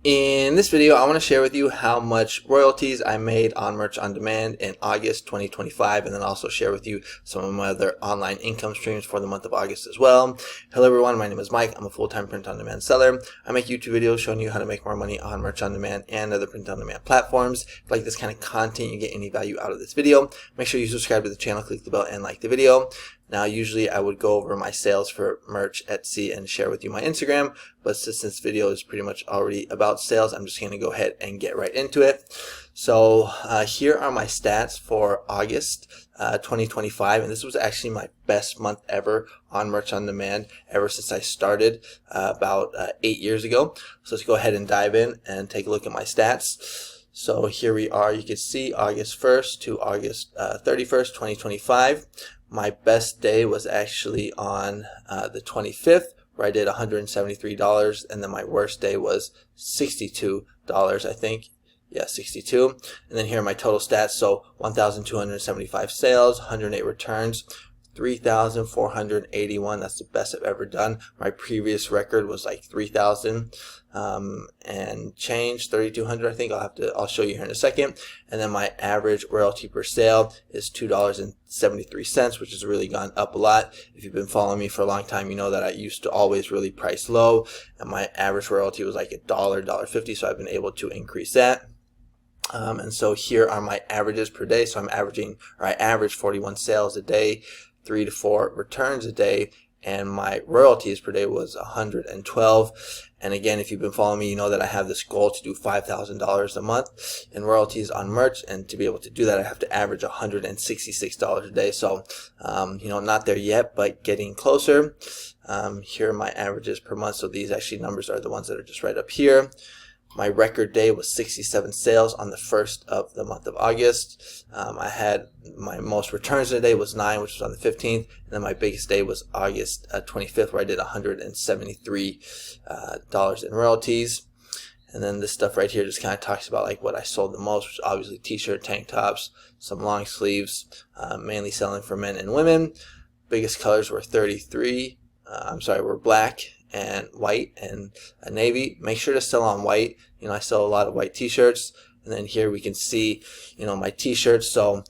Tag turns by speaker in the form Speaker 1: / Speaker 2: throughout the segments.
Speaker 1: In this video, I want to share with you how much royalties I made on Merch on Demand in August 2025, and then also share with you some of my other online income streams for the month of August as well. Hello everyone, my name is Mike. I'm a full-time print on demand seller. I make YouTube videos showing you how to make more money on Merch on Demand and other print on demand platforms. If you like this kind of content, you get any value out of this video, make sure you subscribe to the channel, click the bell, and like the video. Now, usually I would go over my sales for merch, Etsy, and share with you my Instagram, but since this video is pretty much already about sales, I'm just going to go ahead and get right into it. So here are my stats for August 2025, and this was actually my best month ever on Merch on Demand ever since I started about 8 years ago. So let's go ahead and dive in and take a look at my stats. So here we are. You can see August 1st to August 31st, 2025. My best day was actually on the 25th, where I did $173, and then my worst day was $62, I think. Yeah, 62. And then here are my total stats. So 1,275 sales, 108 returns, 3,481. That's the best I've ever done. My previous record was like 3,000 and change, 3,200 I think. I'll show you here in a second. And then my average royalty per sale is $2.73, which has really gone up a lot. If you've been following me for a long time, you know that I used to always really price low, and my average royalty was like $1, $1.50. So I've been able to increase that. And so here are my averages per day. So I average 41 sales a day, 3 to 4 returns a day, and my royalties per day was 112. And again, if you've been following me, you know that I have this goal to do $5,000 a month in royalties on merch, and to be able to do that, I have to average $166 a day. So, not there yet, but getting closer. Here are my averages per month. So these actually numbers are the ones that are just right up here. My record day was 67 sales on the 1st of the month of August. I had my most returns in a day was 9, which was on the 15th. And then my biggest day was August 25th, where I did $173 in royalties. And then this stuff right here just kind of talks about like what I sold the most, which is obviously t-shirt, tank tops, some long sleeves, mainly selling for men and women. Biggest colors were were black and white and a navy. Make sure to sell on white. I sell a lot of white t-shirts. And then here we can see, my t-shirts. So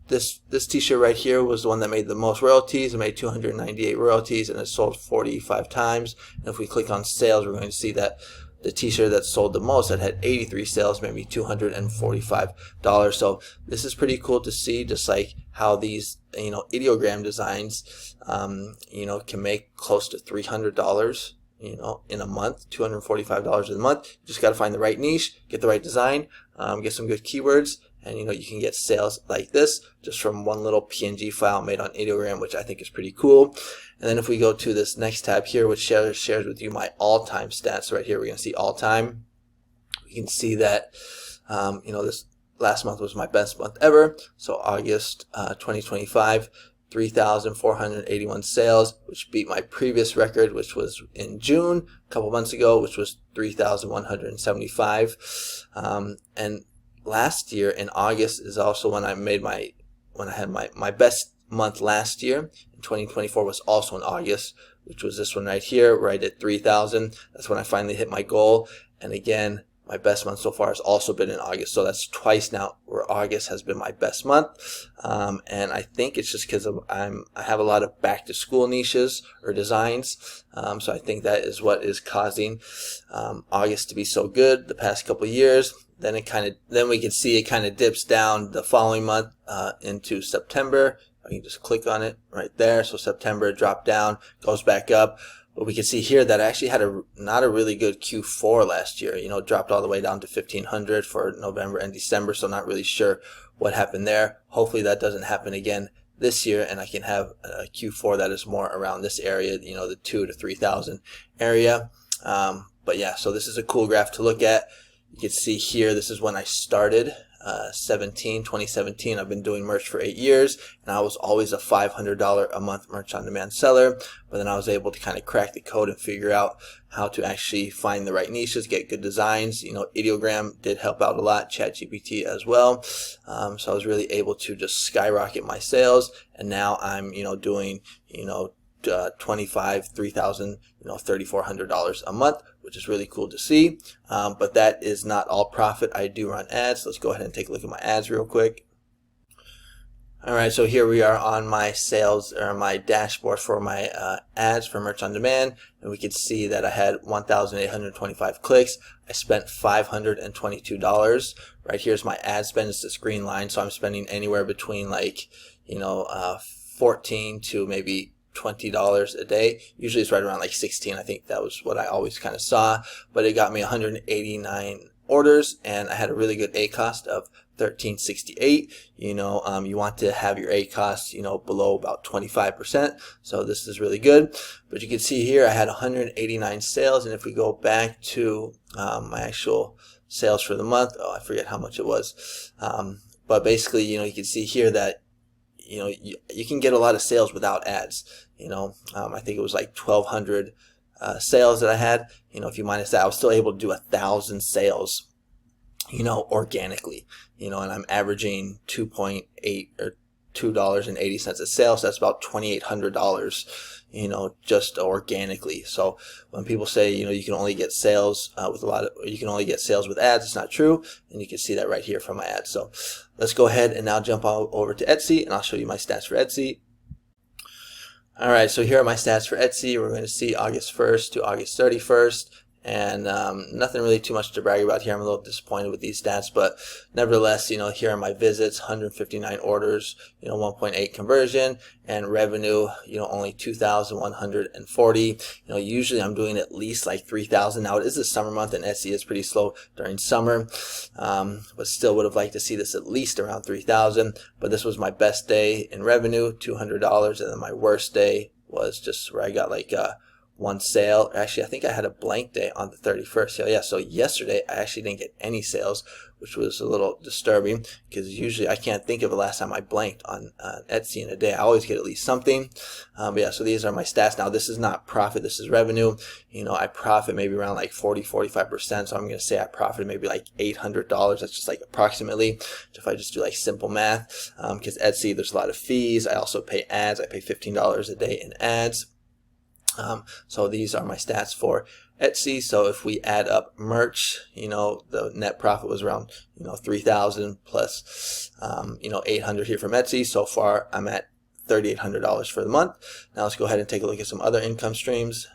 Speaker 1: this t-shirt right here was the one that made the most royalties. It made 298 royalties, and it sold 45 times. And if we click on sales, we're going to see that the t-shirt that sold the most, that had 83 sales, maybe $245. So this is pretty cool to see, just like how these ideogram designs can make close to $300 in a month, $245 a month. You just got to find the right niche, get the right design, get some good keywords, and you can get sales like this just from one little PNG file made on ideogram, which I think is pretty cool. And then if we go to this next tab here, which shares with you my all-time stats, right here we're going to see all-time. We can see that this last month was my best month ever. So August 2025, 3,481 sales, which beat my previous record, which was in June a couple months ago, which was 3,175. And last year in August is also when I had my best month last year. In 2024 was also in August, which was this one right here, where I did 3,000. That's when I finally hit my goal. And again, my best month so far has also been in August. So that's twice now where August has been my best month. And I think it's just because I have a lot of back to school niches or designs. So I think that is what is causing August to be so good the past couple of years. Then we can see it kind of dips down the following month into September. I can just click on it right there. So September dropped down, goes back up. But we can see here that I actually had not a really good Q4 last year. Dropped all the way down to 1,500 for November and December. So not really sure what happened there. Hopefully that doesn't happen again this year, and I can have a Q4 that is more around this area, the 2,000 to 3,000 area. But yeah, so this is a cool graph to look at. You can see here, this is when I started, 2017. I've been doing merch for 8 years, and I was always a $500 a month merch on demand seller. But then I was able to kind of crack the code and figure out how to actually find the right niches, get good designs. Ideogram did help out a lot, ChatGPT as well. So I was really able to just skyrocket my sales, and now I'm doing $25, $3,000, $3,400 a month, which is really cool to see. But that is not all profit. I do run ads. Let's go ahead and take a look at my ads real quick. Alright, so here we are on my sales, or my dashboard for my ads for Merch on Demand, and we can see that I had 1,825 clicks. I spent $522. Right here's my ad spend. It's this green line, so I'm spending anywhere between like, $14 to maybe $20 a day. Usually it's right around like 16. I think that was what I always kind of saw, but it got me 189 orders, and I had a really good A cost of $13.68. You want to have your A cost, below about 25%. So this is really good. But you can see here I had 189 sales, and if we go back to my actual sales for the month, I forget how much it was. But basically, you can see here that you can get a lot of sales without ads. I think it was like 1,200 sales that I had. If you minus that, I was still able to do 1,000 sales, organically, and I'm averaging 2.8 or $2.80 a sale. So that's about $2,800, just organically. So when people say, you can only get sales you can only get sales with ads, it's not true. And you can see that right here from my ads. So let's go ahead and now jump over to Etsy, and I'll show you my stats for Etsy. Alright, so here are my stats for Etsy. We're going to see August 1st to August 31st. And nothing really too much to brag about here. I'm a little disappointed with these stats, but nevertheless, here are my visits: 159 orders, 1.8 conversion, and revenue, only 2,140. Usually I'm doing at least like 3,000. Now it is a summer month, and Etsy is pretty slow during summer, but still would have liked to see this at least around 3,000. But this was my best day in revenue, $200, and then my worst day was just where I got like one sale. Actually, I think I had a blank day on the 31st. So yeah, so yesterday I actually didn't get any sales, which was a little disturbing, because usually I can't think of the last time I blanked on Etsy in a day. I always get at least something. But yeah, so these are my stats. Now this is not profit, this is revenue. I profit maybe around like 40-45%. So I'm going to say I profited maybe like $800. That's just like approximately, if I just do like simple math, because Etsy, there's a lot of fees. I also pay ads. I pay $15 a day in ads. So these are my stats for Etsy. So if we add up merch, the net profit was around, 3,000 plus, 800 here from Etsy. So far I'm at $3,800 for the month. Now let's go ahead and take a look at some other income streams.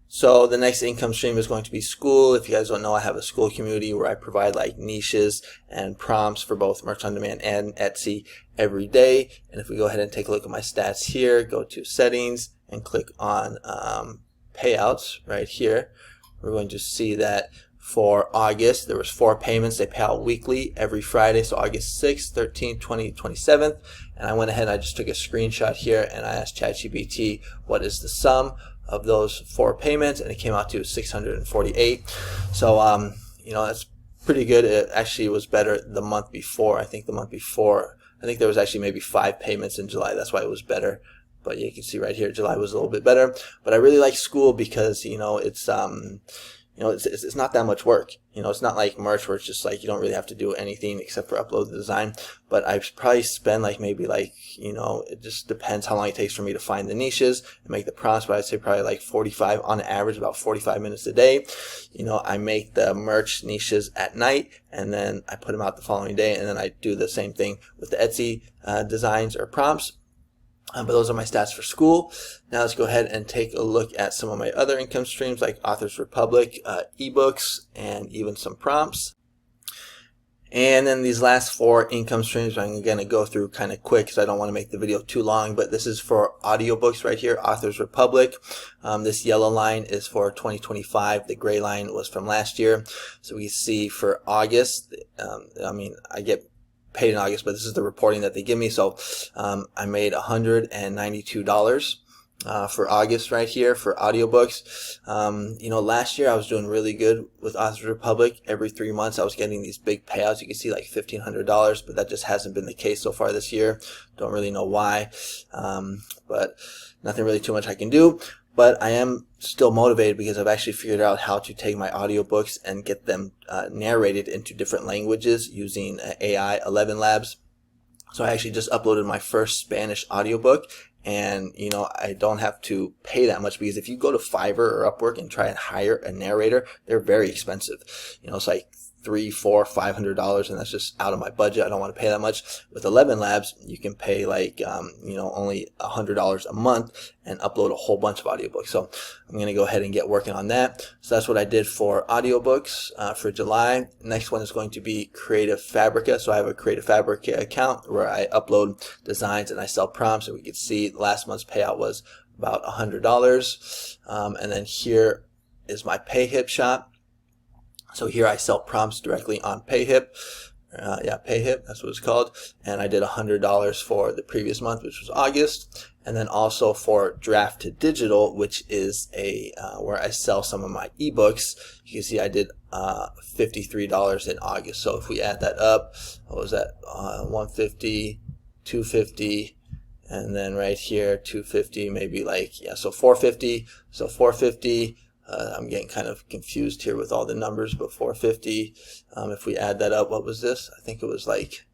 Speaker 1: So the next income stream is going to be Skool. If you guys don't know, I have a Skool community where I provide like niches and prompts for both Merch on Demand and Etsy every day. And if we go ahead and take a look at my stats here, go to settings and click on payouts right here, we're going to see that for August there was 4 payments. They pay out weekly every Friday, so August 6th, 13th, 20th, 27th. And I went ahead and I just took a screenshot here and I asked ChatGPT what is the sum of those 4 payments, and it came out to 648. So that's pretty good. It actually was better the month before. I think there was actually maybe 5 payments in July. That's why it was better. But you can see right here, July was a little bit better. But I really like Skool because it's not that much work. It's not like merch where it's just like you don't really have to do anything except for upload the design. But I probably spend like maybe like, it just depends how long it takes for me to find the niches and make the prompts. But I'd say probably like 45 on average, about 45 minutes a day. I make the merch niches at night, and then I put them out the following day, and then I do the same thing with the Etsy designs or prompts. But those are my stats for Skool. Now let's go ahead and take a look at some of my other income streams like Authors Republic, ebooks, and even some prompts. And then these last 4 income streams I'm going to go through kind of quick because I don't want to make the video too long. But this is for audiobooks right here, Authors Republic. This yellow line is for 2025. The gray line was from last year. So we see for August, I get paid in August, but this is the reporting that they give me. So I made $192 for August right here for audiobooks. Last year I was doing really good with Authors Republic. Every 3 months I was getting these big payouts. You can see like $1,500, but that just hasn't been the case so far this year. Don't really know why, but nothing really too much I can do. But I am still motivated because I've actually figured out how to take my audiobooks and get them narrated into different languages using AI 11 Labs. So I actually just uploaded my first Spanish audiobook, and you know, I don't have to pay that much, because if you go to Fiverr or Upwork and try and hire a narrator, they're very expensive. You know, it's like $300, $400, $500, and that's just out of my budget. I don't want to pay that much. With 11 Labs, you can pay like you know, only $100 a month and upload a whole bunch of audiobooks. So I'm going to go ahead and get working on that. So that's what I did for audiobooks for July. Next one is going to be Creative Fabrica. So I have a Creative Fabrica account where I upload designs and I sell prompts, and we can see last month's payout was about $100. And then here is my PayHip shop. So here I sell prompts directly on PayHip. Yeah, PayHip, that's what it's called. And I did $100 for the previous month, which was August. And then also for Draft to Digital, which is a where I sell some of my ebooks. You can see I did $53 in August. So if we add that up, what was that? 150, 250, and then right here 250, maybe like, yeah, so 450. So 450. I'm getting kind of confused here with all the numbers, but 450, if we add that up, what was this? I think it was like